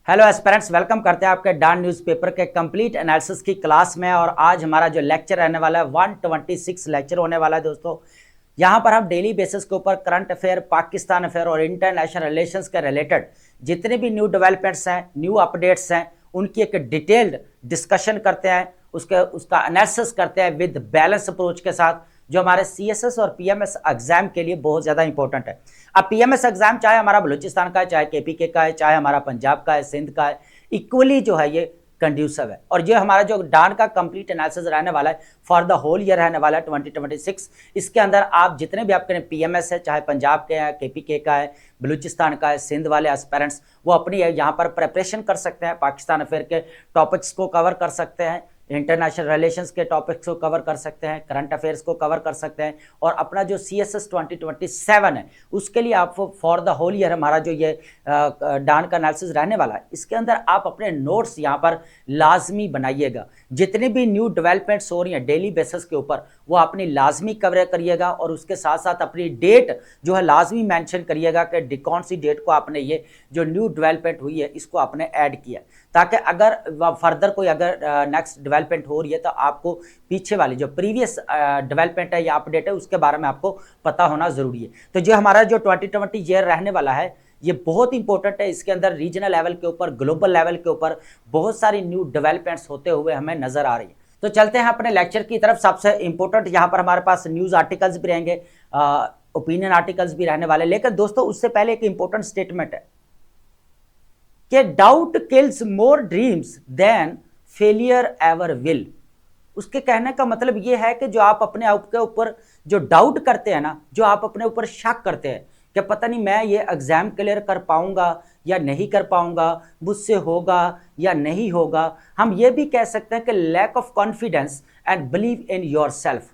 Hello aspirants, welcome करते हैं आपके डान न्यूज़पेपर के कंप्लीट एनालिसिस की क्लास में। और आज हमारा जो लेक्चर रहने वाला है 126 लेक्चर होने वाला है दोस्तों। यहाँ पर हम डेली बेसिस के ऊपर करंट अफेयर, पाकिस्तान अफेयर और इंटरनेशनल रिलेशंस के रिलेटेड जितने भी न्यू डेवलपमेंट्स हैं, न्यू अपडेट्स हैं, उनकी एक डिटेल्ड डिस्कशन करते हैं, उसका एनालिसिस करते हैं विद बैलेंस अप्रोच के साथ, जो हमारे सीएसएस और पीएमएस एग्जाम के लिए बहुत ज़्यादा इंपॉर्टेंट है। अब पीएमएस एग्जाम चाहे हमारा बलूचिस्तान का है, चाहे केपीके का है, चाहे हमारा पंजाब का है, सिंध का है, इक्वली जो है ये कंड्यूसिव है। और ये हमारा जो डान का कंप्लीट एनालिसिस रहने वाला है फॉर द होल ईयर रहने वाला है 2026। इसके अंदर आप जितने भी आपके पीएमएस है, चाहे पंजाब के हैं, केपीके का है, बलूचिस्तान का है, सिंध वाले एस्पिरेंट्स, वो अपनी यहाँ पर प्रिपरेशन कर सकते हैं, पाकिस्तान अफेयर के टॉपिक्स को कवर कर सकते हैं, इंटरनेशनल रिलेशंस के टॉपिक्स को कवर कर सकते हैं, करंट अफेयर्स को कवर कर सकते हैं। और अपना जो सीएसएस 2027 है उसके लिए आप फॉर द होल ईयर हमारा जो ये डान का एनालिसिस रहने वाला है, इसके अंदर आप अपने नोट्स यहाँ पर लाजमी बनाइएगा। जितने भी न्यू डेवलपमेंट्स हो रही हैं डेली बेसिस के ऊपर, वो अपनी लाजमी कवर करिएगा। और उसके साथ साथ अपनी डेट जो है लाजमी मेंशन करिएगा कि कौन सी डेट को आपने ये जो न्यू डेवलपमेंट हुई है इसको आपने ऐड किया, ताकि अगर फर्दर कोई अगर नेक्स्ट डेवलपमेंट हो रही है तो आपको पीछे वाली जो प्रीवियस डेवलपमेंट है या अपडेट है उसके बारे में आपको पता होना ज़रूरी है। तो जो हमारा जो 2020 ईयर रहने वाला है ये बहुत इंपॉर्टेंट है। इसके अंदर रीजनल लेवल के ऊपर, ग्लोबल लेवल के ऊपर बहुत सारी न्यू डेवलपमेंट्स होते हुए हमें नज़र आ रही है। तो चलते हैं अपने लेक्चर की तरफ। सबसे इंपॉर्टेंट यहाँ पर हमारे पास न्यूज़ आर्टिकल्स भी रहेंगे, ओपिनियन आर्टिकल्स भी रहने वाले। लेकिन दोस्तों उससे पहले एक इंपॉर्टेंट स्टेटमेंट है कि doubt kills more dreams than failure ever will. उसके कहने का मतलब ये है कि जो आप अपने आप के ऊपर जो डाउट करते हैं ना, जो आप अपने ऊपर शक करते हैं कि पता नहीं मैं ये एग्जाम क्लियर कर पाऊंगा या नहीं कर पाऊंगा, मुझसे होगा या नहीं होगा, हम ये भी कह सकते हैं कि lack of confidence and believe in yourself.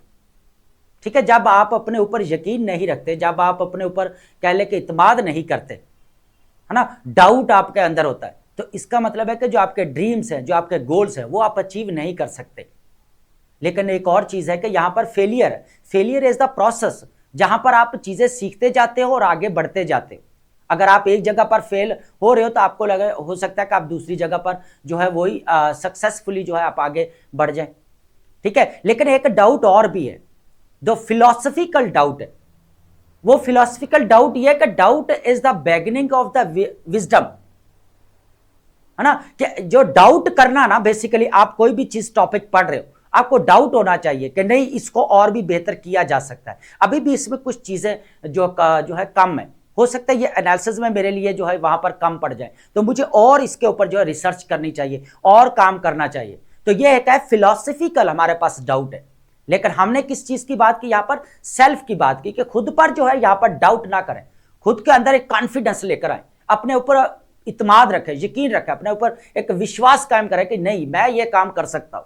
ठीक है, जब आप अपने ऊपर यकीन नहीं रखते, जब आप अपने ऊपर कह ले कि इत्माद नहीं करते, है ना, डाउट आपके अंदर होता है, तो इसका मतलब है कि जो आपके ड्रीम्स हैं, जो आपके गोल्स हैं, वो आप अचीव नहीं कर सकते। लेकिन एक और चीज है कि यहां पर फेलियर है। फेलियर इज द प्रोसेस जहां पर आप चीजें सीखते जाते हो और आगे बढ़ते जाते हो। अगर आप एक जगह पर फेल हो रहे हो तो आपको लगे हो सकता है कि आप दूसरी जगह पर जो है वही सक्सेसफुली जो है आप आगे बढ़ जाए। ठीक है, लेकिन एक डाउट और भी है, जो फिलोसफिकल डाउट है। वो फिलोसफिकल डाउट ये है कि doubt is the beginning of the wisdom, है ना। कि जो डाउट करना ना, बेसिकली आप कोई भी चीज टॉपिक पढ़ रहे हो, आपको डाउट होना चाहिए कि नहीं इसको और भी बेहतर किया जा सकता है, अभी भी इसमें कुछ चीजें जो है कम है, हो सकता है ये एनालिसिस में मेरे लिए जो है वहां पर कम पड़ जाए, तो मुझे और इसके ऊपर जो है रिसर्च करनी चाहिए और काम करना चाहिए। तो ये एक है फिलोसफिकल हमारे पास डाउट है। लेकिन हमने किस चीज की बात की यहाँ पर? सेल्फ की बात की, कि खुद पर जो है यहाँ पर डाउट ना करें, खुद के अंदर एक कॉन्फिडेंस लेकर आए, अपने ऊपर इत्माद रखें, यकीन रखें, अपने ऊपर एक विश्वास कायम करें कि नहीं मैं ये काम कर सकता हूं,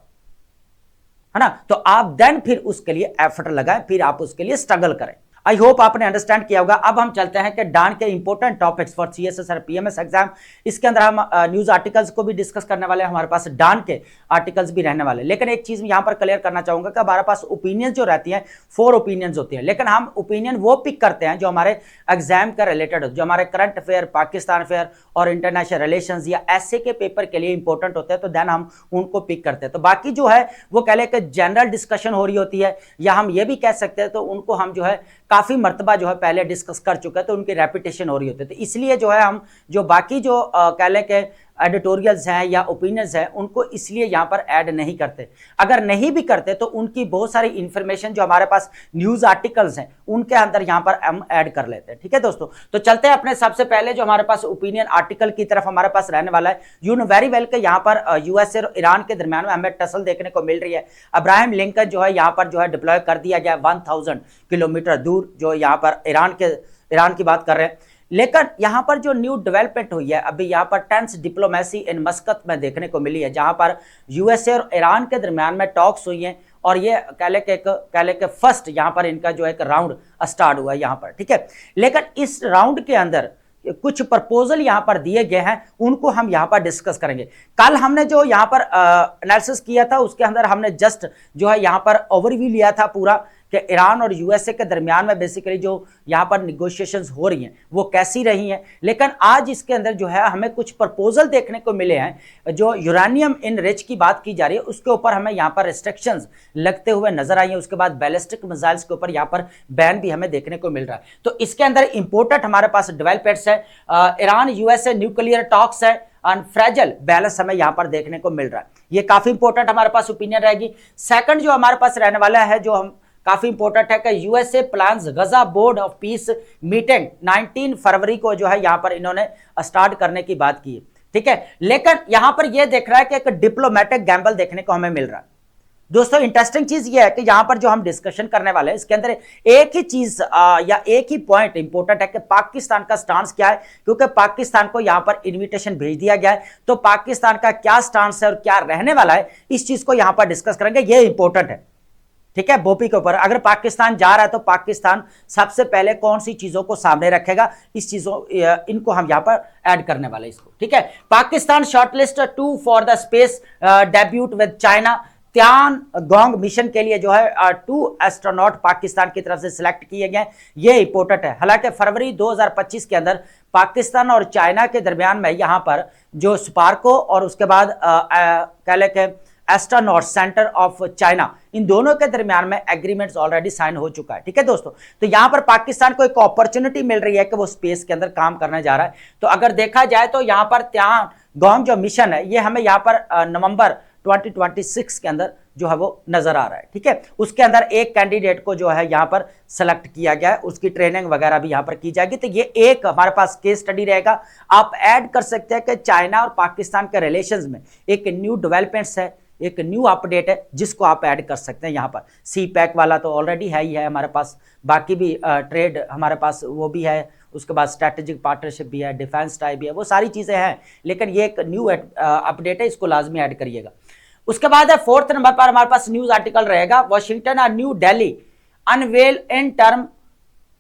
है ना। तो आप देन फिर उसके लिए एफर्ट लगाएं, फिर आप उसके लिए स्ट्रगल करें। आई होप आपने अंडरस्टैंड किया होगा। अब हम चलते हैं कि डान के इंपॉर्टेंट टॉपिक्स फॉर सीएसएस और पीएमएस एग्जाम। इसके अंदर हम न्यूज आर्टिकल्स को भी डिस्कस करने वाले हैं, हमारे पास डान के आर्टिकल्स भी रहने वाले। लेकिन एक चीज यहां पर क्लियर करना चाहूंगा कि हमारे पास ओपिनियंस जो रहती हैं 4 ओपिनियंस होती हैं, लेकिन हम ओपिनियन वो पिक करते हैं जो हमारे एग्जाम का रिलेटेड हो, जो हमारे करंट अफेयर, पाकिस्तान अफेयर और इंटरनेशनल रिलेशंस या ऐसे के पेपर के लिए इंपॉर्टेंट होते हैं, तो देन हम उनको पिक करते हैं। तो बाकी जो है वो कह लें कि जनरल डिस्कशन हो रही होती है, या हम ये भी कह सकते हैं तो उनको हम जो है काफी मर्तबा जो है पहले डिस्कस कर चुके हैं, तो उनकी रेपिटेशन हो रही होती है। तो इसलिए जो है हम जो बाकी जो कह लें कि एडिटोरियल्स हैं या ओपिनियंस हैं उनको इसलिए यहाँ पर ऐड नहीं करते। अगर नहीं भी करते तो उनकी बहुत सारी इंफॉर्मेशन जो हमारे पास न्यूज़ आर्टिकल्स हैं उनके अंदर यहाँ पर हम ऐड कर लेते हैं। ठीक है दोस्तों, तो चलते हैं अपने सबसे पहले जो हमारे पास ओपिनियन आर्टिकल की तरफ हमारे पास रहने वाला है। यू नो वेरी वेल के यहाँ पर यूएसए और ईरान के दरमियान में हमें टसल देखने को मिल रही है। अब्राहम लिंकन जो है यहाँ पर जो है डिप्लॉय कर दिया गया 1000 किलोमीटर दूर, जो यहाँ पर ईरान की बात कर रहे हैं। लेकिन यहाँ पर जो न्यू डेवलपमेंट हुई है, अभी यहाँ पर टेंस डिप्लोमेसी इन मस्कत में देखने को मिली है, जहाँ पर यूएसए और ईरान के दरमियान में टॉक्स हुई हैं, और ये कह ले के फर्स्ट यहाँ पर इनका जो एक राउंड स्टार्ट हुआ है यहाँ पर। ठीक है, लेकिन इस राउंड के अंदर कुछ प्रपोजल यहाँ पर दिए गए हैं, उनको हम यहाँ पर डिस्कस करेंगे। कल हमने जो यहाँ पर एनालिसिस किया था उसके अंदर हमने जस्ट जो है यहाँ पर ओवरव्यू लिया था पूरा कि ईरान और यूएसए के दरमियान में बेसिकली जो यहाँ पर निगोशिएशंस हो रही हैं वो कैसी रही हैं। लेकिन आज इसके अंदर जो है हमें कुछ प्रपोजल देखने को मिले हैं, जो यूरेनियम इन रिच की बात की जा रही है उसके ऊपर हमें यहाँ पर रिस्ट्रिक्शंस लगते हुए नजर आई है। उसके बाद बैलिस्टिक मिसाइल्स के ऊपर यहाँ पर बैन भी हमें देखने को मिल रहा है। तो इसके अंदर इंपोर्टेंट हमारे पास डेवलपमेंट्स है, ईरान यूएसए न्यूक्लियर टॉक्स है, फ्रेजल बैलेंस हमें यहां पर देखने को मिल रहा है। ये काफी इंपॉर्टेंट हमारे पास ओपिनियन रहेगी। सेकंड जो हमारे पास रहने वाला है, जो हम काफी इंपॉर्टेंट है कि USA plans Gaza board of peace meeting 19 फरवरी को जो है यहां पर इन्होंने स्टार्ट करने की बात की है, ठीक है। लेकिन यहां पर यह देख रहा है कि एक डिप्लोमेटिक गैम्बल देखने को हमें मिल रहा है। दोस्तों इंटरेस्टिंग चीज ये है कि यहां पर जो हम डिस्कशन करने वाले हैं इसके अंदर एक ही चीज या एक ही पॉइंट इंपॉर्टेंट है कि पाकिस्तान का स्टांस क्या है, क्योंकि पाकिस्तान को यहां पर इनविटेशन भेज दिया गया है। तो पाकिस्तान का क्या स्टांस है और क्या रहने वाला है, इस चीज को यहां पर डिस्कस करेंगे, ये इंपॉर्टेंट है, ठीक है। बोपी के ऊपर अगर पाकिस्तान जा रहा है तो पाकिस्तान सबसे पहले कौन सी चीजों को सामने रखेगा, इस चीजों इनको हम यहां पर ऐड करने वाले इसको, ठीक है। Pakistan shortlist 2 for the space debut with China. Tiangong mission के लिए जो है 2 एस्ट्रोनॉट पाकिस्तान की तरफ से सिलेक्ट किए गए, ये इंपॉर्टेंट है। हालांकि फरवरी 2025 के अंदर पाकिस्तान और चाइना के दरमियान में यहां पर जो स्पार्को और उसके बाद कह ले के एस्ट्रोनॉट सेंटर ऑफ चाइना, इन दोनों के दरमियान में एग्रीमेंट्स ऑलरेडी साइन हो चुका है, ठीक है दोस्तों। तो यहां पर पाकिस्तान को एक अपॉर्चुनिटी मिल रही है कि वो स्पेस के अंदर काम करने जा रहा है। तो अगर देखा जाए तो यहां पर त्यानगोंग जो मिशन है ये हमें यहां पर नवंबर 2026 के अंदर जो है वो नजर आ रहा है, ठीक है। उसके अंदर एक कैंडिडेट को जो है यहां पर सेलेक्ट किया गया है, उसकी ट्रेनिंग वगैरह भी यहां पर की जाएगी। तो ये एक हमारे पास केस स्टडी रहेगा। आप ऐड कर सकते हैं कि चाइना और पाकिस्तान के रिलेशंस में एक न्यू डेवलपमेंट्स है, एक न्यू अपडेट है, जिसको आप ऐड कर सकते हैं यहां पर। सी पैक वाला तो ऑलरेडी है ही है हमारे पास, बाकी भी ट्रेड हमारे पास वो भी है, उसके बाद स्ट्रैटेजिक पार्टनरशिप भी है, डिफेंस टाइप भी है, वो सारी चीजें हैं। लेकिन ये एक न्यू अपडेट है, इसको लाजमी ऐड करिएगा। उसके बाद है 4th नंबर पर हमारे पास न्यूज आर्टिकल रहेगा, वॉशिंगटन और new Delhi unveil interim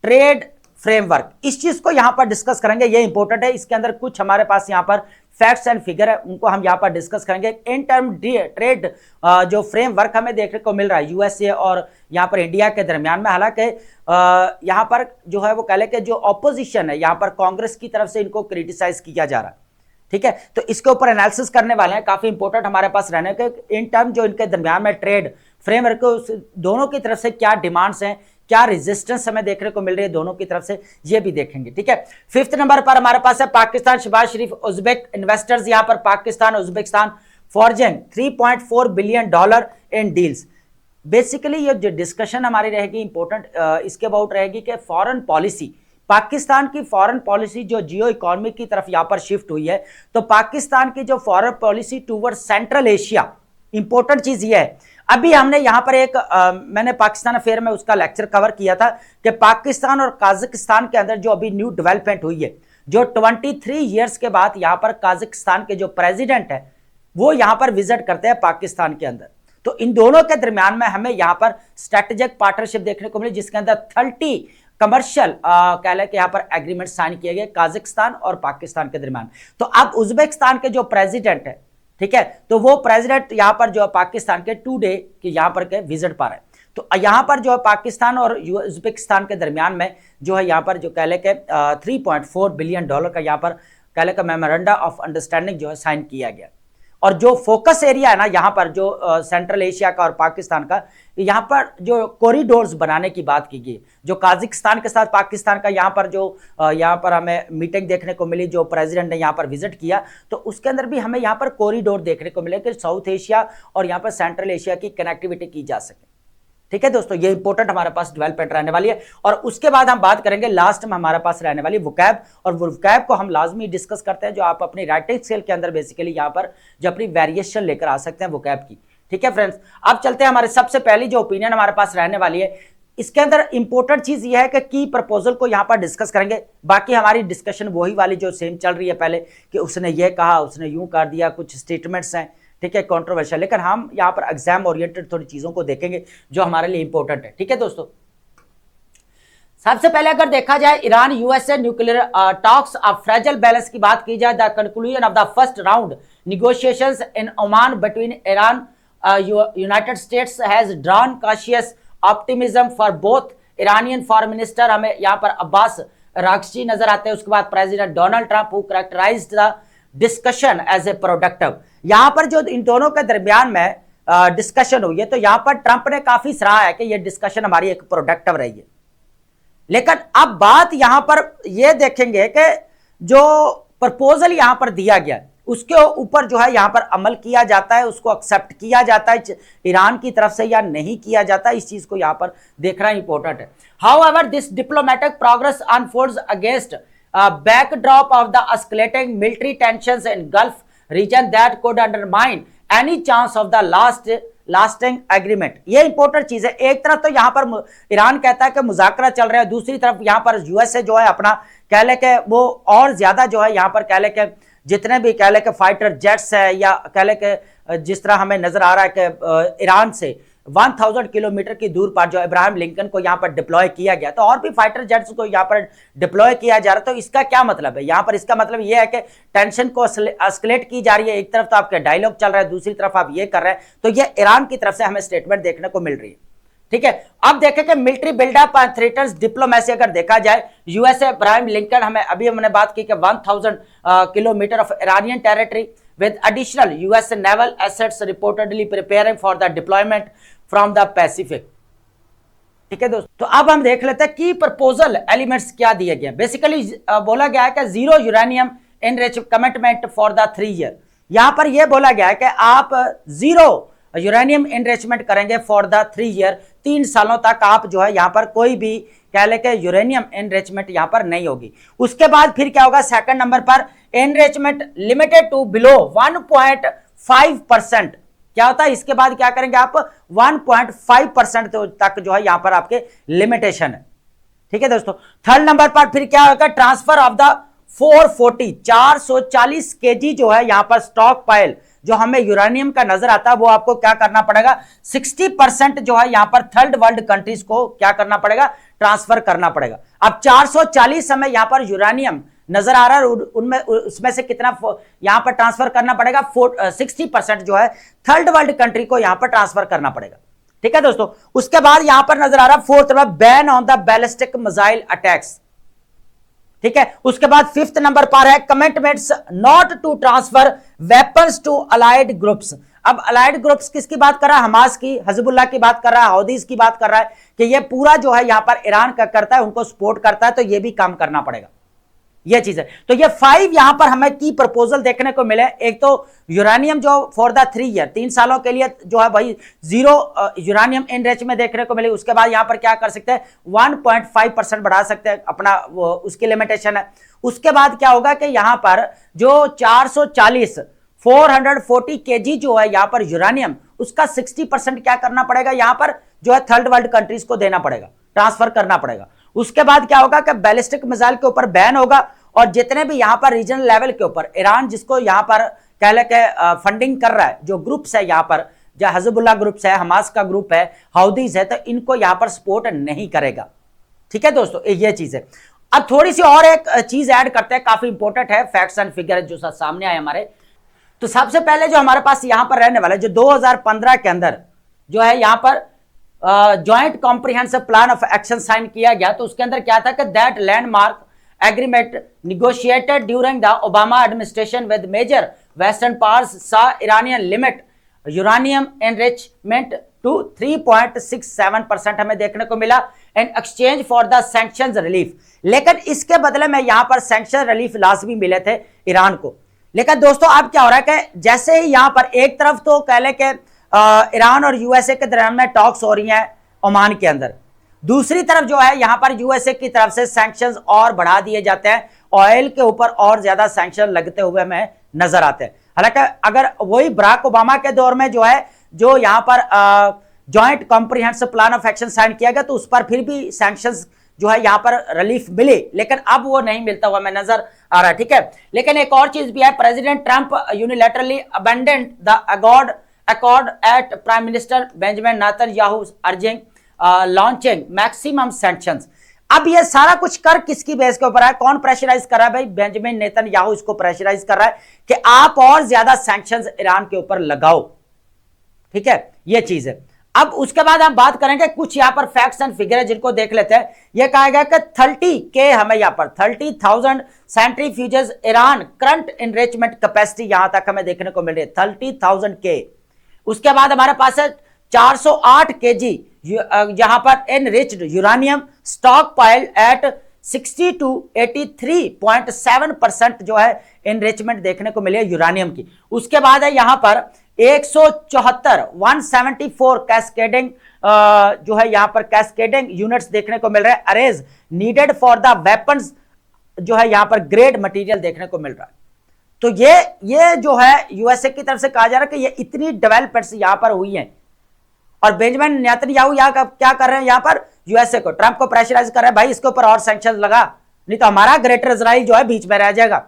trade framework. इस चीज को यहां पर डिस्कस करेंगे, ये इंपॉर्टेंट है। इसके अंदर कुछ हमारे पास यहां पर फैक्ट्स एंड फिगर है, उनको हम यहां पर डिस्कस करेंगे। इन टर्म ट्रेड जो फ्रेमवर्क हमें देखने को मिल रहा है यूएसए और यहां पर इंडिया के दरमियान में, हालांकि यहां पर जो है वो कह ले कि जो ऑपोजिशन है यहां पर कांग्रेस की तरफ से इनको क्रिटिसाइज किया जा रहा है, ठीक है। तो इसके ऊपर एनालिसिस करने वाले हैं, काफी इंपॉर्टेंट हमारे पास रहने के। इन टर्म जो इनके दरमियान में ट्रेड फ्रेमवर्क दोनों की तरफ से क्या डिमांड्स हैं, क्या रेजिस्टेंस हमें देखने को मिल रही है दोनों की तरफ से, ये भी देखेंगे, ठीक है। 5th नंबर पर हमारे पास है पाकिस्तान शहबाज शरीफ उज्बेक इन्वेस्टर्स, यहां पर Pakistan Uzbekistan forging $3.4 billion in deals. Basically ये जो डिस्कशन हमारी रहेगी इंपॉर्टेंट इसके अबाउट रहेगी कि फॉरेन पॉलिसी, पाकिस्तान की फॉरेन पॉलिसी जो जियो इकोनॉमी की तरफ यहां पर शिफ्ट हुई है, तो पाकिस्तान की जो foreign policy toward central Asia, important चीज ये है। अभी हमने यहां पर एक मैंने पाकिस्तान अफेयर में उसका लेक्चर कवर किया था कि पाकिस्तान और काजाकिस्तान के अंदर जो अभी न्यू डेवलपमेंट हुई है, जो 23 ईयर्स के बाद यहां पर काजाकिस्तान के जो प्रेसिडेंट है वो यहां पर विजिट करते हैं पाकिस्तान के अंदर। तो इन दोनों के दरमियान में हमें यहां पर स्ट्रेटेजिक पार्टनरशिप देखने को मिली, जिसके अंदर 30 कमर्शियल कह लें कि यहां पर एग्रीमेंट साइन किए गए काजाकिस्तान और पाकिस्तान के दरमियान। तो अब उज्बेकिस्तान के जो प्रेसिडेंट है, ठीक है, तो वो प्रेसिडेंट यहां पर जो पाकिस्तान के 2 डे के यहां पर के विजिट पर है। तो यहां पर जो है पाकिस्तान और उज्बेकिस्तान के दरमियान में जो है यहां पर जो कह लें कि $3.4 बिलियन का यहां पर कह लें कि मेमोरेंडम ऑफ अंडरस्टैंडिंग जो है साइन किया गया। और जो फोकस एरिया है ना यहां पर जो सेंट्रल एशिया का और पाकिस्तान का, यहां पर जो कॉरिडोर्स बनाने की बात की गई, जो काजाकिस्तान के साथ पाकिस्तान का यहां पर जो यहां पर हमें मीटिंग देखने को मिली, जो प्रेसिडेंट ने यहां पर विजिट किया, तो उसके अंदर भी हमें यहां पर कॉरिडोर देखने को मिले कि साउथ एशिया और यहां पर सेंट्रल एशिया की कनेक्टिविटी की जा सके, ठीक है दोस्तों। ये इंपॉर्टेंट हमारे पास डेवलपमेंट रहने वाली है। और उसके बाद हम बात करेंगे लास्ट में हमारे पास रहने वाली वोकैब, और वोकैब को हम लाजमी डिस्कस करते हैं, जो आप अपनी राइटिंग स्किल के अंदर बेसिकली यहां पर जो अपनी वेरिएशन लेकर आ सकते हैं वोकैब की, ठीक है फ्रेंड्स। अब चलते हैं हमारे सबसे पहली जो ओपिनियन हमारे पास रहने वाली है, इसके अंदर इंपॉर्टेंट चीज यह है कि की प्रपोजल को यहां पर डिस्कस करेंगे। बाकी हमारी डिस्कशन वही वाली जो सेम चल रही है पहले, कि उसने ये कहा, उसने यूं कर दिया, कुछ स्टेटमेंट्स हैं, ठीक है, कंट्रोवर्शियल। लेकिन हम यहां पर एग्जाम ओरिएंटेड थोड़ी चीजों को देखेंगे जो हमारे लिए इंपॉर्टेंट है, ठीक है दोस्तों। सबसे पहले अगर देखा जाए Iran USA nuclear talks of fragile balance की बात की जाए, the conclusion of the first round negotiations in Oman between Iran, United States has drawn cautious optimism for both. Iranian foreign minister हमें यहाँ पर अब्बास रागची नजर आते हैं। उसके बाद president Donald Trump who characterized the discussion as a productive. यहां पर जो इन दोनों के दरमियान में डिस्कशन हुई है, तो यहां पर ट्रंप ने काफी सराहा है कि यह डिस्कशन हमारी एक प्रोडक्टिव रही है। लेकिन अब बात यहां पर यह देखेंगे कि जो प्रपोजल यहां पर दिया गया उसके ऊपर जो है यहां पर अमल किया जाता है, उसको एक्सेप्ट किया जाता है ईरान की तरफ से या नहीं किया जाता, इस चीज को यहां पर देखना इंपॉर्टेंट है। However this diplomatic progress unfolds against backdrop of the escalating military tensions in Gulf region that could undermine any chance of the lasting agreement। ये इंपॉर्टेंट चीज है। एक तरफ तो यहां पर ईरान कहता है कि मुज़ाकरा चल रहा है, दूसरी तरफ यहां पर यूएसए जो है अपना कह ले के वो और ज्यादा जो है यहां पर कह ले के जितने भी कह ले के फाइटर जेट्स है या कह ले के जिस तरह हमें नजर आ रहा है कि ईरान से 1000 किलोमीटर की दूर पर जो इब्राहिम लिंकन को यहां पर डिप्लॉय किया गया, तो और भी फाइटर जेट्स को यहां पर डिप्लॉय किया जा रहा है। तो इसका क्या मतलब है यहां पर? इसका मतलब यह है कि टेंशन को एस्केलेट की जा रही है। एक तरफ तो आपका डायलॉग चल रहा है, दूसरी तरफ आप ये कर रहे हैं, तो यह ईरान की तरफ से हमें स्टेटमेंट देखने को मिल रही है। ठीक है, अब देखें कि military buildup and threatens diplomacy अगर देखा जाए, यूएसए इब्राहिम लिंकन हमने बात की कि 1000 kilometre of Iranian territory with additional US naval assets reportedly preparing for the deployment from the Pacific। ठीक है दोस्तों, तो अब हम देख लेते हैं कि प्रपोजल एलिमेंट्स क्या दिए गए। बेसिकली बोला गया है कि 0 uranium enrichment commitment for the 3 year. यहां पर यह बोला गया है कि आप 0 यूरेनियम एनरिचमेंट करेंगे फॉर द 3 ईयर। 3 सालों तक आप जो है यहां पर कोई भी कह ले के यूरेनियम एनरिचमेंट यहां पर नहीं होगी। उसके बाद फिर क्या होगा? सेकंड नंबर पर एनरिचमेंट लिमिटेड टू बिलो 1.5%। क्या होता है? इसके बाद क्या करेंगे आप? 1.5% तक जो है यहां पर आपके लिमिटेशन है। ठीक है दोस्तों, थर्ड नंबर पर फिर क्या होगा? ट्रांसफर ऑफ द 440 केजी जो है यहां पर स्टॉक पाइल जो हमें यूरेनियम का नजर आता है, वो आपको क्या करना पड़ेगा? 60% जो है यहां पर थर्ड वर्ल्ड कंट्रीज को क्या करना पड़ेगा? ट्रांसफर करना पड़ेगा। अब 440 हमें यहां पर यूरेनियम नजर आ रहा है, उनमें उसमें से कितना यहां पर ट्रांसफर करना पड़ेगा? 60% जो है थर्ड वर्ल्ड कंट्री को यहां पर ट्रांसफर करना पड़ेगा। ठीक है दोस्तों, उसके बाद यहां पर नजर आ रहा है fourth number ban on the ballistic missile attacks. ठीक है, उसके बाद फिफ्थ नंबर पर है commitments not to transfer weapons to allied groups. अब अलाइड ग्रुप्स किसकी बात कर रहा है? हमास की, हिजबुल्लाह की बात कर रहा है, हौदीज की बात कर रहा है कि ये पूरा जो है यहां पर ईरान का करता है, उनको सपोर्ट करता है, तो ये भी काम करना पड़ेगा। ये चीज है। तो ये 5 यहां पर हमें की प्रपोजल देखने को मिले। एक तो यूरेनियम जो फॉर द 3 ईयर 3 सालों के लिए जो है भाई 0 यूरेनियम एनरिच में देखने को मिले। उसके बाद यहां पर क्या कर सकते हैं? 1.5% बढ़ा सकते हैं, अपना उसकी लिमिटेशन है। उसके बाद क्या होगा कि यहां पर जो 440 केजी जो है यहां पर यूरेनियम, उसका 60% क्या करना पड़ेगा? यहां पर जो है थर्ड वर्ल्ड कंट्रीज को देना पड़ेगा, ट्रांसफर करना पड़ेगा। उसके बाद क्या होगा कि बैलिस्टिक मिसाइल के ऊपर बैन होगा, और जितने भी यहां पर रीजनल लेवल के ऊपर ईरान जिसको यहां पर कह ले के फंडिंग कर रहा है, जो ग्रुप्स है यहां पर, जो हिजबुल्लाह ग्रुप्स है, हमास का ग्रुप है, हौदीज है, तो इनको यहां पर सपोर्ट नहीं करेगा। ठीक है दोस्तों, ये चीज है। अब थोड़ी सी और एक चीज ऐड करते हैं, काफी इंपॉर्टेंट है, फैक्ट्स एंड फिगर जो सामने आए हमारे। तो सबसे पहले जो हमारे पास यहां पर रहने वाला जो 2015 के अंदर जो है यहां पर joint comprehensive plan of action sign किया गया, तो उसके अंदर क्या था कि that landmark agreement negotiated during the Obama administration with major Western powers saw Iranian limit uranium enrichment to 3.67% हमें देखने को मिला in exchange for the sanctions relief। लेकिन इसके बदले में यहां पर सैंक्शन रिलीफ लाजमी मिले थे ईरान को। लेकिन दोस्तों अब क्या हो रहा है कि जैसे ही यहां पर एक तरफ तो कह ले के ईरान और यूएसए के दरमियान में टॉक्स हो रही हैं ओमान के अंदर, दूसरी तरफ जो है यहां पर यूएसए की तरफ से सैंक्शंस और बढ़ा दिए जाते हैं, ऑयल के ऊपर और ज्यादा सैंक्शन लगते हुए हमें नजर आते हैं। हालांकि अगर वही बराक ओबामा के दौर में जो है जो यहां पर joint comprehensive plan of action sign किया गया, तो उस पर फिर भी सैंक्शंस जो है यहां पर रिलीफ मिली, लेकिन अब वो नहीं मिलता हुआ हमें नजर आ रहा है। ठीक है, लेकिन एक और चीज भी है, president Trump unilaterally abandoned the accord at Prime Minister Benjamin Netanyahu's urging launching maximum sanctions। अब ये सारा कुछ कर किसकी बेस के ऊपर है? कौन प्रेशराइज कर रहा है भाई? बेंजामिन नेतन्याहू इसको प्रेशराइज कर रहा है कि आप और ज्यादा सैंक्शंस ईरान के ऊपर लगाओ। ठीक है, ये चीज है। अब उसके बाद हम बात करेंगे कुछ यहां पर फैक्ट्स एंड फिगर है जिनको देख लेते हैं। यह कहा गया कि 30K हमें यहां पर 30,000 centrifuges Iran current enrichment capacity यहां तक हमें देखने को मिल रही है 30,000 के। उसके बाद हमारे पास है 408 kg यहां पर enriched uranium stockpile at 60 to 83.7% जो है एनरिचमेंट देखने को मिली है यूरानियम की। उसके बाद है यहां पर 174 कैस्केडिंग जो है यहां पर कैस्केडिंग यूनिट्स देखने को मिल रहे हैं arrays needed for the weapons जो है यहां पर ग्रेड मटेरियल देखने को मिल रहा है। तो ये जो है यूएसए की तरफ से कहा जा रहा है कि ये इतनी डेवलपमेंट्स यहां पर हुई हैं और बेंजामिन नेतन्याहू यहां क्या कर रहे हैं, यहां पर यूएसए को ट्रंप को प्रेशराइज कर रहे हैं, भाई इसके ऊपर और सैंक्शन लगा नहीं तो हमारा ग्रेटर इजराइल जो है बीच में रह जाएगा।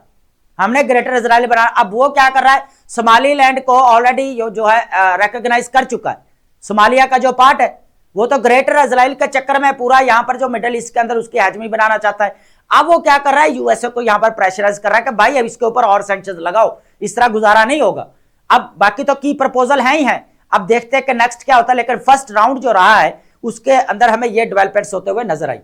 हमने ग्रेटर इजराइल बना, अब वो क्या कर रहा है, सोमालीलैंड को ऑलरेडी जो है रिकॉग्नाइज कर चुका है। सोमालिया का जो पार्ट है वो तो ग्रेटर इजराइल के चक्कर में पूरा यहां पर जो मिडिल ईस्ट के अंदर उसकी हेजमी बनाना चाहता है। अब वो क्या कर रहा है, यूएसए को यहां पर प्रेशराइज कर रहा है कि भाई अब इसके ऊपर और सैंक्शन लगाओ, इस तरह गुजारा नहीं होगा। अब बाकी तो की प्रपोजल है ही है, अब देखते हैं कि नेक्स्ट क्या होता है। लेकिन फर्स्ट राउंड जो रहा है उसके अंदर हमें ये डेवलपमेंट्स होते हुए नजर आई।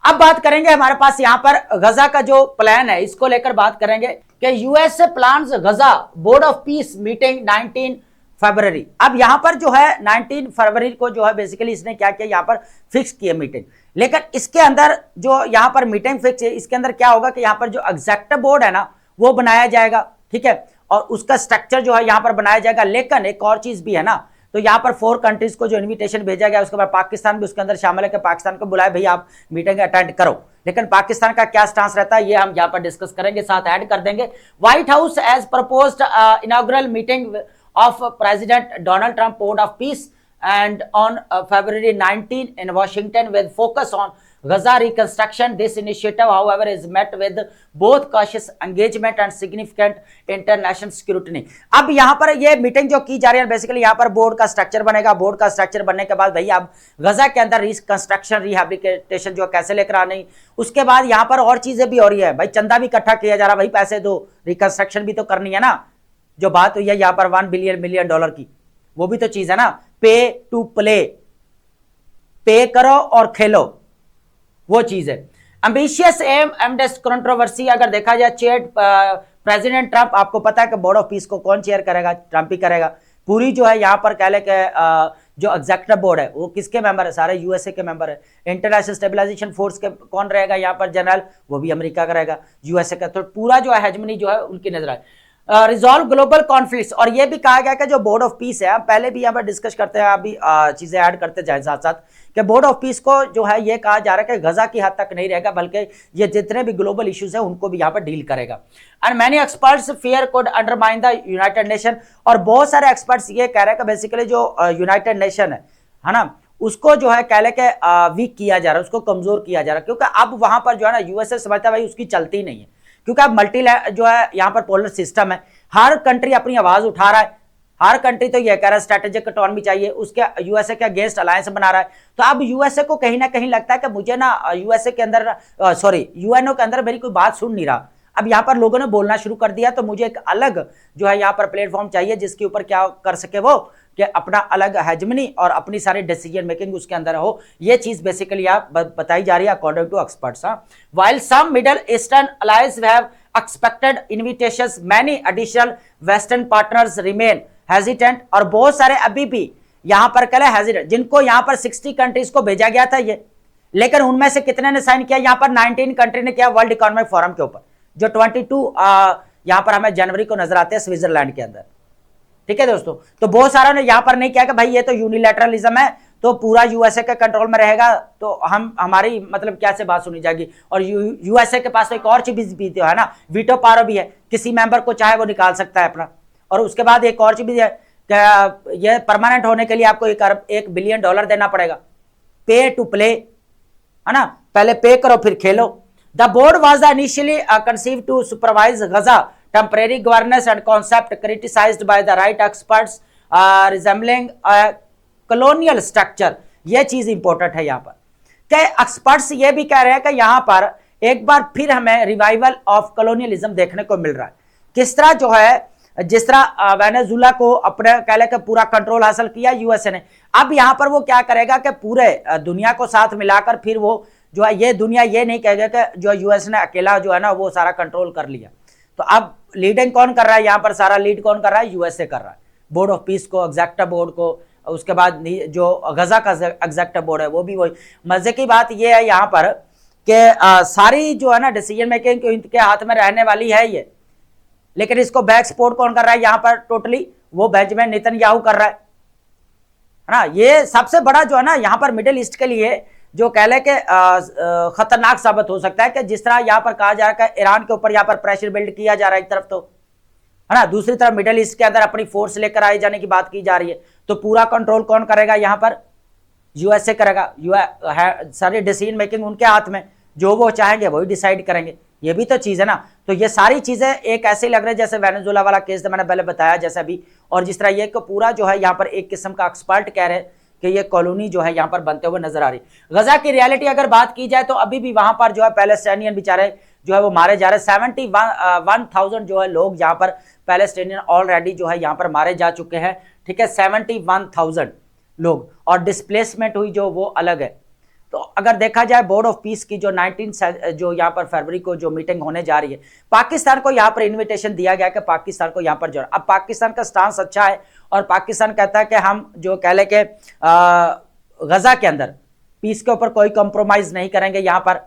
अब बात करेंगे हमारे पास यहां पर गजा का जो प्लान है इसको लेकर बात करेंगे कि USA plans Gaza board of peace meeting 19 फरवरी। अब यहां पर जो है 19 फरवरी को जो है बेसिकली इसने क्या किया, यहां पर फिक्स किया मीटिंग। लेकिन इसके अंदर जो यहां पर मीटिंग फिक्स है इसके अंदर क्या होगा कि यहां पर जो एग्जीक्यूटिव बोर्ड है ना वो बनाया जाएगा, ठीक है, और उसका स्ट्रक्चर जो है यहां पर बनाया जाएगा। लेकिन एक और चीज भी है ना, तो यहां पर 4 कंट्रीज को जो इनविटेशन भेजा गया उसके बाद पाकिस्तान भी उसके अंदर शामिल है कि पाकिस्तान को बुलाए भाई आप मीटिंग अटेंड करो। लेकिन पाकिस्तान का क्या स्टांस रहता है ये हम यहां पर डिस्कस करेंगे, साथ ऐड कर देंगे। White House as proposed inaugural meeting of President Donald Trump Board of Peace and on February 19 in Washington with focus on Gaza reconstruction. This initiative, however, is met with both cautious engagement and significant international scrutiny. अब यहाँ पर ये meeting जो की जा रही है basically यहाँ पर बोर्ड का स्ट्रक्चर बनेगा। बोर्ड का स्ट्रक्चर बनने के बाद भैया अब गजा के अंदर रिकंस्ट्रक्शन रिहैबिलिटेशन जो कैसे लेकर आनी, उसके बाद यहाँ पर और चीजें भी हो रही है भाई, चंदा भी इकट्ठा किया जा रहा, भाई पैसे दो, रिकंस्ट्रक्शन भी तो करनी है ना। जो बात हुई है यहाँ पर $1 बिलियन की, वो भी तो चीज है ना। पे टू प्ले, पे करो और खेलो, वो चीज है। एम्बिशियस एम एमडेस कंट्रोवर्सी अगर देखा जाए, चेयर प्रेसिडेंट ट्रंप, आपको पता है कि बोर्ड ऑफ पीस को कौन चेयर करेगा, ट्रंप ही करेगा। पूरी जो है यहाँ पर कह ले के जो एग्जीक्यूटिव बोर्ड है वो किसके मेंबर है, सारे यूएसए के मेंबर है। इंटरनेशनल स्टेबलाइजेशन फोर्स के कौन रहेगा यहाँ पर जनरल, वो भी अमेरिका का रहेगा, यूएसए का। तो पूरा जो है हेजमनी जो है उनकी नजर आए। रिजॉल्व ग्लोबल कॉन्फ्लिक्ट्स, और ये भी कहा गया कि जो बोर्ड ऑफ पीस है, पहले भी यहाँ पर डिस्कस करते हैं, अभी चीजें ऐड करते जाए साथ साथ, कि बोर्ड ऑफ पीस को जो है ये कहा जा रहा है कि गजा की हद तक नहीं रहेगा, बल्कि ये जितने भी ग्लोबल इश्यूज है उनको भी यहाँ पर डील करेगा। And many experts fear code undermine the United nation, और बहुत सारे एक्सपर्ट्स ये कह रहे हैं कि बेसिकली जो यूनाइटेड नेशन है ना, उसको जो है कह ले के वीक किया जा रहा है, उसको कमजोर किया जा रहा है, क्योंकि अब वहां पर जो है ना यूएसए समझता है भाई उसकी चलती नहीं है, क्योंकि अब मल्टी जो है यहाँ पर पोलर सिस्टम है, हर कंट्री अपनी आवाज उठा रहा है, हर कंट्री तो ये कह रहा है स्ट्रेटेजिक ऑटोनॉमी चाहिए, उसके यूएसए के अगेंस्ट अलायंस बना रहा है। तो अब यूएसए को कहीं ना कहीं लगता है कि मुझे ना यूएसए के अंदर यूएनओ के अंदर मेरी कोई बात सुन नहीं रहा, अब यहाँ पर लोगों ने बोलना शुरू कर दिया, तो मुझे एक अलग जो है यहाँ पर प्लेटफॉर्म चाहिए जिसके ऊपर क्या कर सके वो, कि अपना अलग हेजमनी और अपनी सारी डिसीजन मेकिंग उसके अंदर हो। ये चीज बेसिकली आप बताई जा रही है according to experts. While some Middle Eastern alliance have expected invitations, many additional Western partners remain hesitant, और बहुत सारे अभी भी यहाँ पर कल हेजिटेंट, जिनको यहाँ पर 60 कंट्रीज को भेजा गया था ये, लेकिन उनमें से कितने ने साइन किया, यहाँ पर 19 कंट्री ने किया वर्ल्ड इकोनॉमिक फोरम के ऊपर, जो 22 यहाँ पर हमें जनवरी को नजर आते हैं स्विट्जरलैंड के अंदर। ठीक है दोस्तों, तो बहुत सारा ने यहाँ पर नहीं किया कि भाई ये तो यूनिलैटरलिज्म है, तो पूरा यूएसए के कंट्रोल में रहेगा, तो हमारी मतलब क्या से बात सुनी जाएगी। और यूएसए के पास तो एक और चीज भी है ना, वीटो पावर भी है, किसी मेंबर को चाहे वो निकाल सकता है अपना। और उसके बाद एक और चीज भी है कि ये परमानेंट होने के लिए आपको $1 बिलियन देना पड़ेगा, पे टू प्ले, है ना, पहले पे करो फिर खेलो। The board was initially conceived to supervise Gaza temporary governance and concept criticized by the right experts resembling a colonial structure। ये चीज इंपॉर्टेंट है यहाँ पर, कि एक्सपर्ट्स ये भी कह रहे हैं कि यहाँ पर एक बार फिर हमें रिवाइवल ऑफ कॉलोनियलिज्म देखने को मिल रहा है। किस तरह जो है जिस तरह वेनेजुला को अपने कह लेकर पूरा कंट्रोल हासिल किया यूएसए ने, अब यहां पर वो क्या करेगा कि पूरे दुनिया को साथ मिलाकर फिर वो जो है ये दुनिया ये नहीं कहेगा कि जो यूएस ने अकेला जो है ना वो सारा कंट्रोल कर लिया। तो अब लीडिंग कौन कर रहा है यहां पर, सारा लीड कौन कर रहा है, यूएसए कर रहा है। बोर्ड ऑफ पीस को, एग्जेक्टिव बोर्ड को, उसके बाद जो गजा का एग्जेक्टिव बोर्ड है वो भी वही। मजे की बात ये है यहाँ पर कि सारी जो है ना डिसीजन मेकिंग इनके हाथ में रहने वाली है ये, लेकिन इसको बैक सपोर्ट कौन कर रहा है यहाँ पर, टोटली वो बेंजामिन नेतन्याहू कर रहा है ना। ये सबसे बड़ा जो है ना यहाँ पर मिडिल ईस्ट के लिए जो कह ले के खतरनाक साबित हो सकता है कि जिस तरह यहाँ पर कहा जा रहा है ईरान के ऊपर यहाँ पर प्रेशर बिल्ड किया जा रहा है एक तरफ तो, है ना, दूसरी तरफ मिडिल ईस्ट के अंदर अपनी फोर्स लेकर आए जाने की बात की जा रही है। तो पूरा कंट्रोल कौन करेगा यहाँ पर, यूएसए करेगा। सारी डिसीजन मेकिंग उनके हाथ में, जो वो चाहेंगे वही डिसाइड करेंगे। ये भी तो चीज है ना। तो ये सारी चीजें एक ऐसे लग रहे हैं जैसे वेनेजुला वाला केस मैंने पहले बताया जैसा भी, और जिस तरह ये पूरा जो है यहाँ पर एक किस्म का एक्सपर्ट कह रहे हैं कि ये कॉलोनी जो है यहाँ पर बनते हुए नजर आ रही। गजा की रियलिटी अगर बात की जाए तो अभी भी वहां पर जो है पैलेस्टाइनियन बेचारे जो है वो मारे जा रहे हैं। 71,000 जो है लोग यहाँ पर पैलेस्टाइनियन ऑलरेडी जो है यहाँ पर मारे जा चुके हैं, ठीक है, 71,000 लोग, और डिस्प्लेसमेंट हुई जो वो अलग है। तो अगर देखा जाए बोर्ड ऑफ पीस की जो 19 जो यहाँ पर फरवरी को जो मीटिंग होने जा रही है, पाकिस्तान को यहाँ पर इनविटेशन दिया गया कि पाकिस्तान को यहाँ पर जो, अब पाकिस्तान का स्टांस अच्छा है और पाकिस्तान कहता है कि हम जो कह ले के गजा के अंदर पीस के ऊपर कोई कॉम्प्रोमाइज नहीं करेंगे यहाँ पर,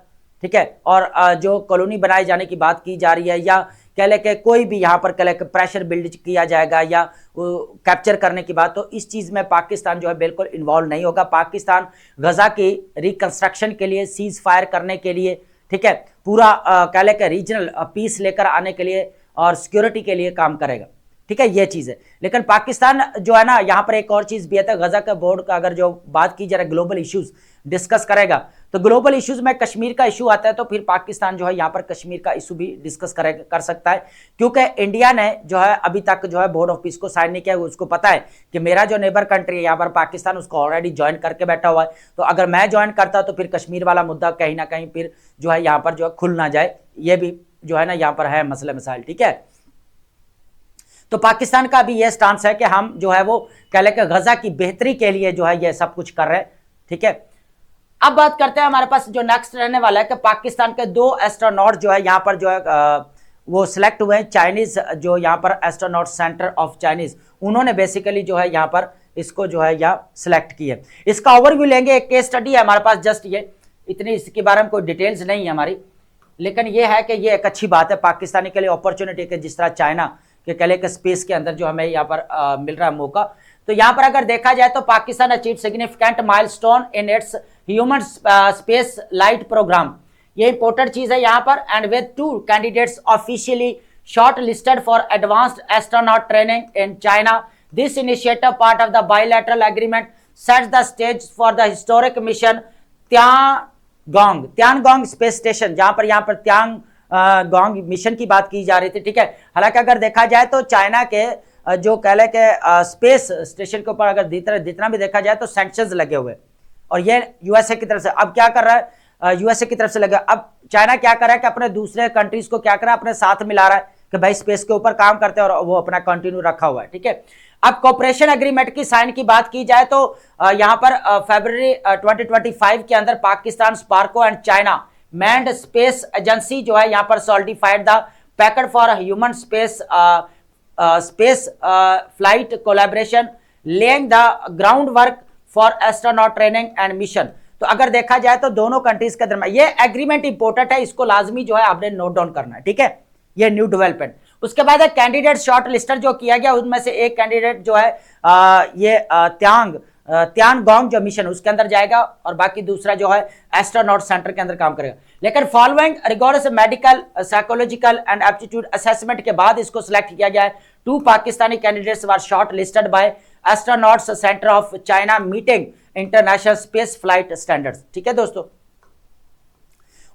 ठीक है। और जो कॉलोनी बनाए जाने की बात की जा रही है या कह ले के कोई भी यहाँ पर कह ले के प्रेशर बिल्ड किया जाएगा या कैप्चर करने की बात, तो इस चीज में पाकिस्तान जो है बिल्कुल इन्वॉल्व नहीं होगा। पाकिस्तान गजा की रिकंस्ट्रक्शन के लिए, सीज फायर करने के लिए, ठीक है, पूरा कह ले के रीजनल पीस लेकर आने के लिए और सिक्योरिटी के लिए काम करेगा, ठीक है, ये चीज है। लेकिन पाकिस्तान जो है ना यहाँ पर एक और चीज भी है, गजा के बोर्ड का अगर जो बात की जा रहा है ग्लोबल इश्यूज डिस्कस करेगा, तो ग्लोबल इश्यूज में कश्मीर का इशू आता है तो फिर पाकिस्तान जो है यहाँ पर कश्मीर का इशू भी डिस्कस कर सकता है, क्योंकि इंडिया ने जो है अभी तक जो है बोर्ड ऑफ पीस को साइन नहीं किया। उसको पता है कि मेरा जो नेबर कंट्री है यहाँ पर पाकिस्तान, उसको ऑलरेडी ज्वाइन करके बैठा हुआ है, तो अगर मैं ज्वाइन करता तो फिर कश्मीर वाला मुद्दा कहीं ना कहीं फिर जो है यहाँ पर जो है खुल ना जाए, ये भी जो है ना यहाँ पर है मसले मसाइल, ठीक है। तो पाकिस्तान का भी ये स्टांस है कि हम जो है वो कह ले कि गजा की बेहतरी के लिए जो है ये सब कुछ कर रहे हैं, ठीक है। अब बात करते हैं हमारे पास जो नेक्स्ट रहने वाला है कि पाकिस्तान के 2 एस्ट्रोनॉट जो है यहाँ पर जो है वो सिलेक्ट हुए हैं। चाइनीज जो यहाँ पर एस्ट्रोनॉट सेंटर ऑफ चाइनीज, उन्होंने बेसिकली जो है यहाँ पर इसको जो है यहाँ सिलेक्ट किया। इसका ओवरव्यू लेंगे, एक केस स्टडी है हमारे पास, जस्ट ये इतनी, इसके बारे में कोई डिटेल्स नहीं है हमारी, लेकिन ये है कि ये एक अच्छी बात है पाकिस्तानी के लिए, अपॉर्चुनिटी के, जिस तरह चाइना के कह ले के स्पेस के अंदर जो हमें यहाँ पर मिल रहा है मौका। तो यहाँ पर अगर देखा जाए तो Pakistan achieve significant milestone in its human space light program, ये इंपॉर्टेंट चीज है यहाँ पर। And with 2 candidates officially shortlisted for advanced astronaut training in China, this initiative part of the bilateral agreement sets the stage for the historic mission Tiangong space station, जहां पर यहाँ पर त्यानगोंग mission की बात की जा रही थी, ठीक है। हालांकि अगर देखा जाए तो चाइना के जो कह ले के स्पेस स्टेशन के ऊपर अगर जितना भी देखा जाए तो सैंक्शंस लगे हुए, और ये यूएसए की तरफ से। अब क्या कर रहा है यूएसए की तरफ से लगा, अब चाइना क्या कर रहा है कि अपने दूसरे कंट्रीज को क्या कर रहा है, अपने साथ मिला रहा है कि भाई स्पेस के ऊपर काम करते हैं, और वो अपना कंटिन्यू रखा हुआ है, ठीक है। अब कोऑपरेशन एग्रीमेंट की साइन की बात की जाए तो यहां पर फरवरी 2025 के अंदर Pakistan, Sparco and China manned space agency जो है यहां पर solidified the packet for human space flight collaboration laying the ground work for astronaut training and mission. तो अगर देखा जाए तो दोनों कंट्रीज के दरमियान ये एग्रीमेंट इंपॉर्टेंट है, इसको लाजमी जो है आपने नोट डाउन करना है, ठीक है, ये न्यू डेवलपमेंट। उसके बाद एक कैंडिडेट शॉर्ट लिस्टर जो किया गया, उनमें से एक कैंडिडेट जो है त्यानगोंग जो मिशन उसके अंदर जाएगा, और बाकी दूसरा जो है एस्ट्रोनॉट सेंटर के अंदर काम करेगा। लेकिन following rigorous medical, psychological and aptitude assessment के बाद इसको सिलेक्ट किया गया है। 2 Pakistani candidates were short listed by astronauts centre of China meeting international space flight standards, ठीक है दोस्तों।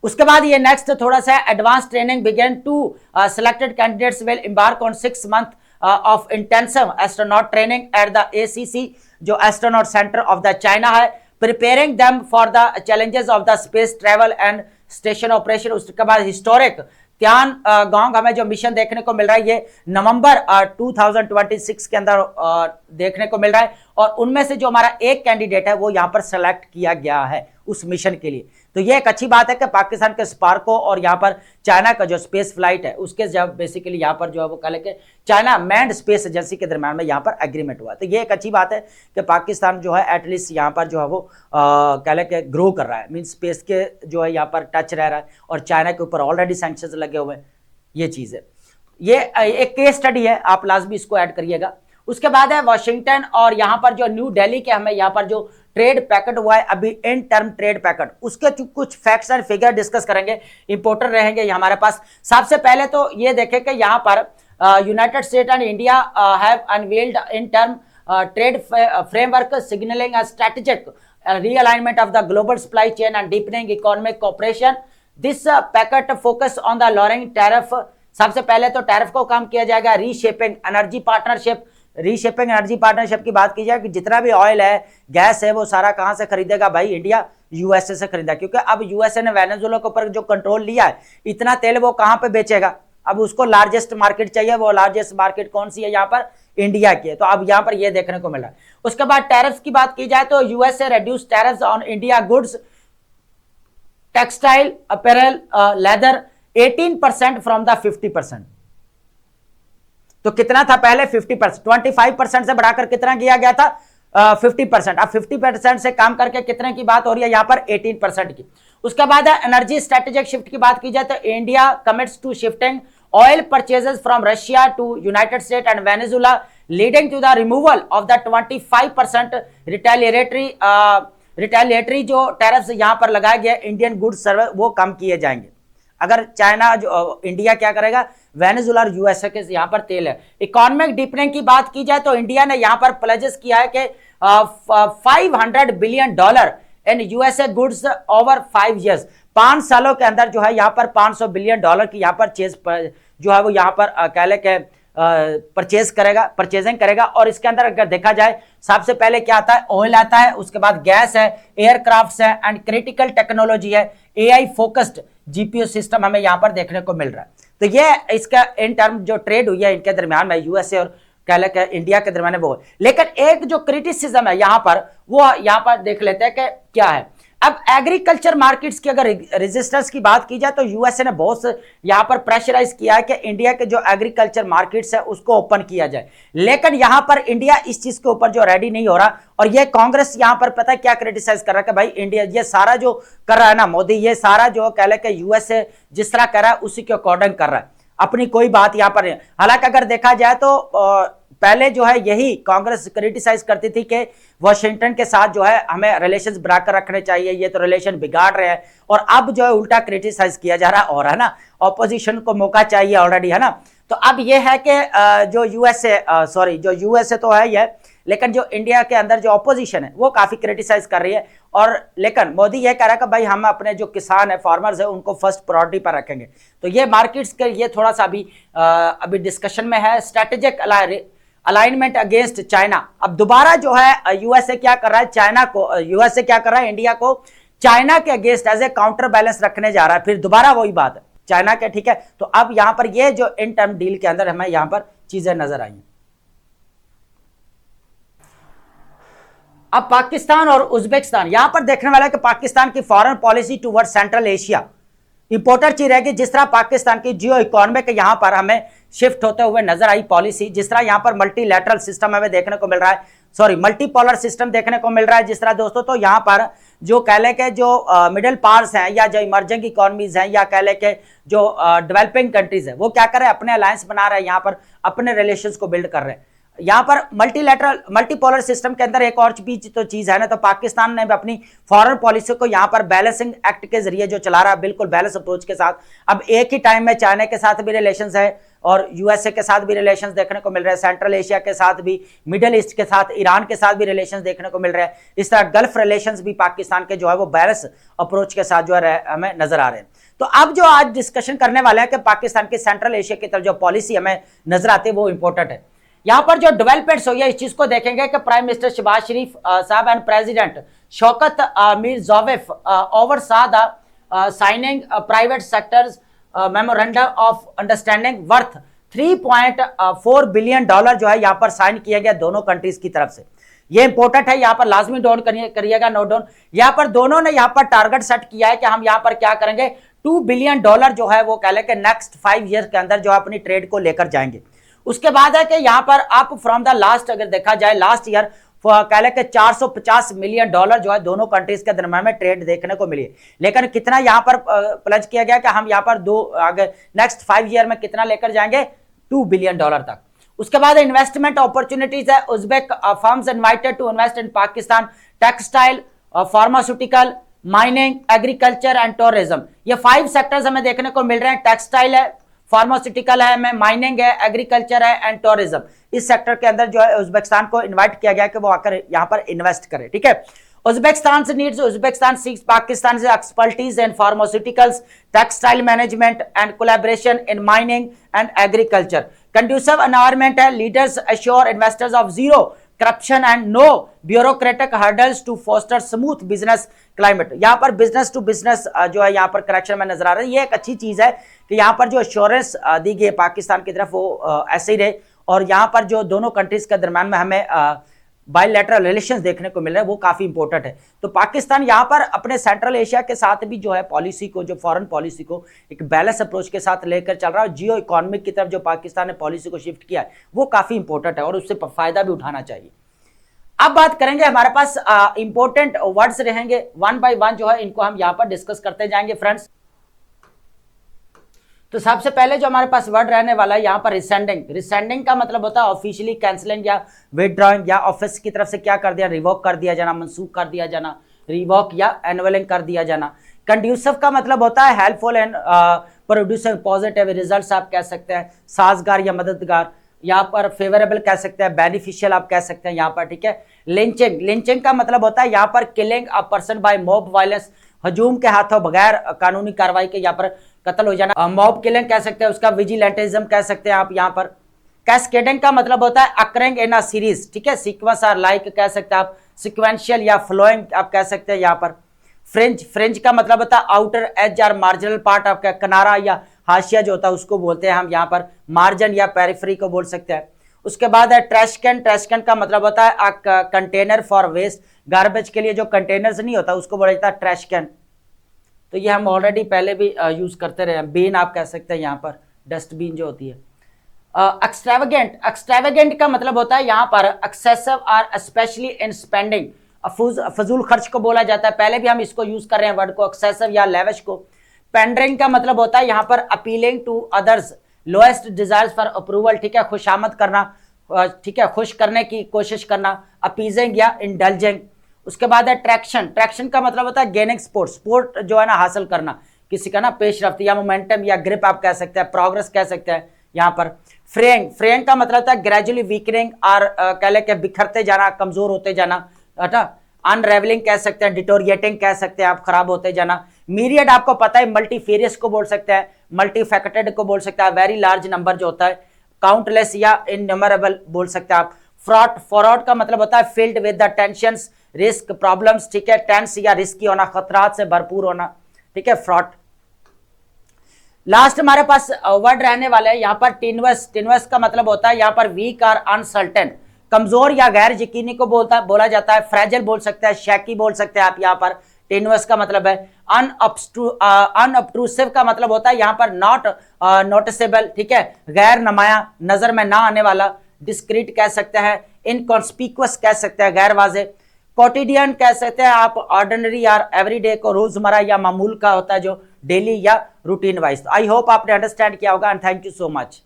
उसके बाद ये नेक्स्ट थोड़ा सा advance training begin to selected candidates will embark on 6 months of intensive astronaut training at the ACC जो astronaut centre of the China है, preparing them for the challenges of the space travel and station operation. उसके बाद historic त्यानगांग हमें जो mission देखने को मिल रहा है ये नवंबर 2026 के अंदर देखने को मिल रहा है, और उनमें से जो हमारा एक कैंडिडेट है वो यहाँ पर सेलेक्ट किया गया है उस मिशन के लिए। तो ये एक अच्छी बात है कि पाकिस्तान के स्पार्को और यहाँ पर चाइना का जो स्पेस फ्लाइट है उसके जब बेसिकली यहाँ पर जो है वो कह लेके चाइना मैन्ड स्पेस एजेंसी के दरम्यान में यहाँ पर एग्रीमेंट हुआ। तो ये एक अच्छी बात है कि पाकिस्तान जो है एटलीस्ट यहाँ पर जो है वो कह लेके ग्रो कर रहा है, मीन स्पेस के जो है यहाँ पर टच रह रहा है, और चाइना के ऊपर ऑलरेडी सैंक्शंस लगे हुए हैं। ये चीज़ है, ये एक केस स्टडी है, आप लाजमी इसको ऐड करिएगा। उसके बाद है वाशिंगटन और यहाँ पर जो न्यू दिल्ली के हमें यहाँ पर जो ट्रेड पैकेट हुआ है अभी इन टर्म ट्रेड पैकेट, उसके कुछ फैक्ट्स एंड फिगर डिस्कस करेंगे, इंपोर्टर रहेंगे ये हमारे पास। सबसे पहले तो ये देखें कि यहाँ पर United state and India have unveiled in term trade framework signalling a strategic realignment of the global supply chain and deepening economic cooperation. This packet focus on the lowering tariff. सबसे पहले तो टैरिफ को कम किया जाएगा। Reshaping energy partnership, reshaping energy partnership की बात की जाए कि जितना भी ऑयल है, गैस है, वो सारा कहां से खरीदेगा भाई? इंडिया यूएसए से खरीदा, क्योंकि अब यूएसए ने वेनेजुएला के ऊपर जो कंट्रोल लिया है, इतना तेल वो कहां पे बेचेगा? अब उसको लार्जेस्ट मार्केट चाहिए, वो लार्जेस्ट मार्केट कौन सी है? यहाँ पर इंडिया की है। तो अब यहाँ पर ये देखने को मिल रहा है। उसके बाद टैरिफ की बात की जाए तो USA reduce tariffs on India goods, textile, apparel, leather 18% from the 50%। तो कितना था पहले? 50%, 25% से बढ़ाकर कितना किया गया था? 50%। अब 50% से काम करके कितने की बात हो रही है यहाँ पर? 18% की। उसके बाद है एनर्जी स्ट्रेटेजिक शिफ्ट की बात की जाए तो India commits to shifting oil purchases from Russia to United States and Venezuela, leading to the removal of the 25% retaliatory जो टैरिफ्स यहाँ पर लगाया गया इंडियन गुड्स सर्विस, वो कम किए जाएंगे अगर चाइना जो इंडिया क्या करेगा? वेनेजुएला और यूएसए के यहाँ पर तेल है। इकोनॉमिक डीपनिंग की बात की जाए तो इंडिया ने यहाँ पर प्लेजेस किया है कि $500 billion in USA goods over 5 years, 5 सालों के अंदर जो है यहाँ पर $500 बिलियन की यहाँ पर जो है वो यहाँ पर कह ले के परचेजिंग करेगा। और इसके अंदर अगर देखा जाए सबसे पहले क्या आता है? ऑयल आता है, उसके बाद गैस है, एयरक्राफ्ट्स है एंड क्रिटिकल टेक्नोलॉजी है, एआई फोकस्ड जीपीयू सिस्टम हमें यहाँ पर देखने को मिल रहा है। तो ये इसका इन टर्म जो ट्रेड हुई है इनके दरमियान में यूएसए और कह ले इंडिया के दरमियान वो। लेकिन एक जो क्रिटिसिज्म है यहाँ पर, वो यहाँ पर देख लेते हैं कि क्या है। अब एग्रीकल्चर मार्केट्स की अगर रेजिस्टेंस की बात की जाए तो यूएसए ने बहुत यहाँ पर प्रेशराइज किया है कि इंडिया के जो एग्रीकल्चर मार्केट्स है उसको ओपन किया जाए, लेकिन यहाँ पर इंडिया इस चीज के ऊपर जो रेडी नहीं हो रहा। और ये कांग्रेस यहाँ पर पता है क्या क्रिटिसाइज कर रहा है कि भाई इंडिया ये सारा जो कर रहा है ना मोदी, ये सारा जो कह ले कि यूएसए जिस तरह कर रहा है उसी के अकॉर्डिंग कर रहा है, अपनी कोई बात यहाँ पर नहीं। हालांकि अगर देखा जाए तो पहले जो है यही कांग्रेस क्रिटिसाइज करती थी कि वाशिंगटन के साथ जो है हमें रिलेशंस बनाकर रखने चाहिए, ये तो रिलेशन बिगाड़ रहे हैं, और अब जो है उल्टा क्रिटिसाइज किया जा रहा है, और है ना ऑपोजिशन को मौका चाहिए ऑलरेडी, है ना। तो अब ये है कि जो यूएसए तो है ये, लेकिन जो इंडिया के अंदर जो ऑपोजिशन है वो काफी क्रिटिसाइज कर रही है। और लेकिन मोदी ये कह रहा है कि भाई हम अपने जो किसान है, फार्मर्स है, उनको फर्स्ट प्रायोरिटी पर रखेंगे। तो ये मार्केट्स के ये थोड़ा सा अभी डिस्कशन में है। स्ट्रेटेजिक अलाइनमेंट अगेंस्ट चाइना, अब दोबारा जो है यूएसए क्या कर रहा है? यूएसए क्या कर रहा है? इंडिया को चाइना के against as a counter balance रखने जा रहा है। फिर दोबारा वही बात है चाइना के, ठीक है। तो अब यहां पर ये जो इन टर्म डील के अंदर हमें यहां पर चीजें नजर आई। अब पाकिस्तान और उज्बेकिस्तान, यहां पर देखने वाला है कि पाकिस्तान की foreign policy toward central Asia important चीज रहेगी। जिस तरह पाकिस्तान की जियो इकोनॉमिक यहां पर हमें शिफ्ट होते हुए नजर आई पॉलिसी, जिस तरह यहां पर मल्टीलैटरल सिस्टम हमें देखने को मिल रहा है, मल्टीपोलर सिस्टम देखने को मिल रहा है जिस तरह दोस्तों। तो यहां पर जो कह ले के जो मिडिल पावर्स हैं या जो इमर्जिंग इकोनॉमीज हैं या कह ले के जो डेवलपिंग कंट्रीज है, वो क्या कर रहे हैं? अपने अलायंस बना रहे हैं, यहां पर अपने रिलेशंस को बिल्ड कर रहे हैं। यहाँ पर मल्टीपोलर सिस्टम के अंदर एक और भी तो चीज है ना, तो पाकिस्तान ने भी अपनी फॉरेन पॉलिसी को यहाँ पर बैलेंसिंग एक्ट के जरिए जो चला रहा है, बिल्कुल बैलेंस अप्रोच के साथ। अब एक ही टाइम में चाइना के साथ भी रिलेशंस है और यूएसए के साथ भी रिलेशंस देखने को मिल रहे हैं, सेंट्रल एशिया के साथ भी, मिडिल ईस्ट के साथ, ईरान के साथ भी रिलेशंस देखने को मिल रहे हैं। इस तरह गल्फ रिलेशंस भी पाकिस्तान के जो है वो बैलेंस अप्रोच के साथ जो है हमें नजर आ रहे हैं। तो अब जो आज डिस्कशन करने वाले हैं कि पाकिस्तान की सेंट्रल एशिया की तरफ जो पॉलिसी हमें नजर आती है वो इंपॉर्टेंट है। यहां पर जो डेवलपमेंट्स हुई है इस चीज को देखेंगे कि prime minister Shehbaz Sharif sahab and president Shavkat Mirziyoyev oversaw the signing private sectors memorandum of understanding worth $3.4 billion जो है यहाँ पर साइन किया गया दोनों कंट्रीज की तरफ से। ये इंपॉर्टेंट है, यहाँ पर लाजमी डाउन करिएगा, नोट डाउन। यहाँ पर दोनों ने यहाँ पर टारगेट सेट किया है कि हम यहाँ पर क्या करेंगे, $2 बिलियन जो है वो कह लें कि नेक्स्ट 5 ईयर के अंदर जो अपनी ट्रेड को लेकर जाएंगे। उसके बाद है कि यहाँ पर आप फ्रॉम द लास्ट अगर देखा जाए लास्ट ईयर कह लें कि $450 मिलियन जो है दोनों कंट्रीज के दरम्यान में ट्रेड देखने को मिली। लेकिन कितना यहाँ पर प्लज किया गया कि हम यहाँ पर नेक्स्ट 5 ईयर में कितना लेकर जाएंगे, $2 बिलियन तक। उसके बाद इन्वेस्टमेंट अपॉर्चुनिटीज है, Uzbek firms invited to invest in Pakistan, textile, pharmaceutical, mining, agriculture and tourism. ये 5 सेक्टर्स हमें देखने को मिल रहे हैं। टेक्सटाइल है, फार्मास्यूटिकल है, माइनिंग है, एग्रीकल्चर है एंड टूरिज्म। इस सेक्टर के अंदर जो है उज्बेकिस्तान को इनवाइट किया गया कि वो आकर यहाँ पर इन्वेस्ट करे, ठीक है। Uzbekistan needs, Uzbekistan seeks Pakistan's expertise in pharmaceuticals, textile management and collaboration in mining and agriculture. Conducive environment है, leaders assure investors of zero corruption and no bureaucratic hurdles to foster smooth business climate. यहाँ पर business to business जो है यहाँ पर correction में नजर आ रहा है। ये एक अच्छी चीज है कि यहाँ पर जो एश्योरेंस दी गई है पाकिस्तान की तरफ वो ऐसे ही रहे, और यहाँ पर जो दोनों कंट्रीज के दरम्यान में हमें बायलैटरल रिलेशंस देखने को मिल रहे हैं वो काफी इंपॉर्टेंट है। तो पाकिस्तान यहाँ पर अपने सेंट्रल एशिया के साथ भी जो है पॉलिसी को, जो फॉरेन पॉलिसी को एक बैलेंस अप्रोच के साथ लेकर चल रहा है। जियो इकोनॉमिक की तरफ जो पाकिस्तान ने पॉलिसी को शिफ्ट किया है वो काफी इंपॉर्टेंट है और उससे फायदा भी उठाना चाहिए। अब बात करेंगे, हमारे पास इंपॉर्टेंट वर्ड्स रहेंगे, वन बाय वन जो है इनको हम यहाँ पर डिस्कस करते जाएंगे फ्रेंड्स। तो सबसे पहले जो हमारे पास वर्ड रहने वाला है यहाँ पर रिसेंडिंग। रिसेंडिंग का मतलब होता है ऑफिशियली कैंसलिंग या विदड्रॉइंग, या ऑफिस की तरफ से क्या कर दिया, रिवोक कर दिया जाना, मनसूख कर दिया जाना, रिवोक या एनुअलिंग कर दिया जाना। कंड्यूसिव का मतलब होता है helpful and producing positive results आप कह सकते हैं, साजगार या मददगार। यहाँ पर फेवरेबल कह सकते हैं, बेनिफिशियल आप कह सकते हैं यहाँ पर, ठीक है। लिंचिंग, लिंचिंग का मतलब होता है यहाँ पर killing a person by mob violence, हजूम के हाथों बगैर कानूनी कार्रवाई के यहाँ पर कत्ल हो जाना। मॉब किलिंग कह सकते हैं, उसका विजिलेंटिज्म कह सकते हैं आप यहाँ पर। कैस्केडिंग का मतलब होता है अकरिंग इन अ सीरीज, ठीक है, सीक्वेंस और लाइक कह सकते हैं आप, सिक्वेंशियल या फ्लोइंग आप कह सकते हैं यहाँ पर। फ्रिंज, फ्रिंज का मतलब होता है आउटर एज और मार्जिनल पार्ट, आपका किनारा या हाशिया जो होता है उसको बोलते हैं हम यहाँ पर, मार्जिन या पेरिफेरी को बोल सकते हैं। उसके बाद है ट्रैश कैन। ट्रैश कैन का मतलब होता है कंटेनर फॉर वेस्ट, गार्बेज के लिए जो कंटेनर्स नहीं होता उसको बोला जाता है ट्रैश कैन। तो ये हम ऑलरेडी पहले भी यूज करते रहे हैं। बीन आप कह सकते हैं यहाँ पर, डस्टबिन जो होती है। एक्सट्रावेगेंट, एक्सट्रावेगेंट का मतलब होता है यहाँ पर एक्सेसिव और स्पेशली इन स्पेंडिंग, फजूल खर्च को बोला जाता है। पहले भी हम इसको यूज कर रहे हैं वर्ड को, एक्सेसिव या लेविश को। पेंडरिंग का मतलब होता है यहाँ पर appealing to others lowest desires for approval, ठीक है, खुशामद करना, ठीक है, खुश करने की कोशिश करना। अपीजिंग या इंडल्जिंग। उसके बाद है ट्रैक्शन। ट्रैक्शन का मतलब होता है गेनिंग स्पोर्ट, स्पोर्ट जो है ना हासिल करना किसी का ना, पेशरफ्त या मोमेंटम या ग्रिप आप कह सकते हैं, प्रोग्रेस कह सकते हैं यहाँ पर। फ्रेइंग, फ्रेइंग का मतलब होता है ग्रेजुअली वीकनिंग और कह ले के बिखरते जाना, कमजोर होते जाना, है। अनरेवलिंग कह सकते हैं, डिटोरिएटिंग कह सकते हैं आप, खराब होते जाना। मीरियड आपको पता है मल्टीफेरियस को बोल सकते हैं, मल्टीफैकेटेड को बोल सकते हैं, वेरी लार्ज नंबर जो होता है, काउंटलेस या इनन्यूमरेबल बोल सकते हैं आप। फ्रॉड, फ्रॉड का मतलब होता है field with the tensions, risk, problems, ठीक है, टेंस या रिस्की होना, खतरात से भरपूर होना, ठीक है, फ्रॉड। लास्ट हमारे पास वर्ड रहने वाला है यहाँ पर टिनवस। टिनवस का मतलब होता है यहाँ पर वीक और अनसर्टेन, कमजोर या गैर यकीनी को बोला जाता है। फ्रेजिल बोल सकते हैं, शैकी बोल सकते हैं आप यहाँ पर। टिनवस का मतलब है। अनअब्ट्रूसिव का मतलब होता है यहाँ पर नॉट नोटिसेबल, ठीक है, गैर नुमाया, नजर में ना आने वाला। डिस्क्रीट कह सकते हैं, इनकॉन्स्पिक्वस कह सकते हैं, गैर वाजे। कोटिडियन कह सकते हैं आप, ऑर्डिनरी या एवरीडे को, रोजमर्रा या मामूल का होता है जो डेली या रूटीन वाइज। आई होप आपने अंडरस्टैंड किया होगा and thank you so much.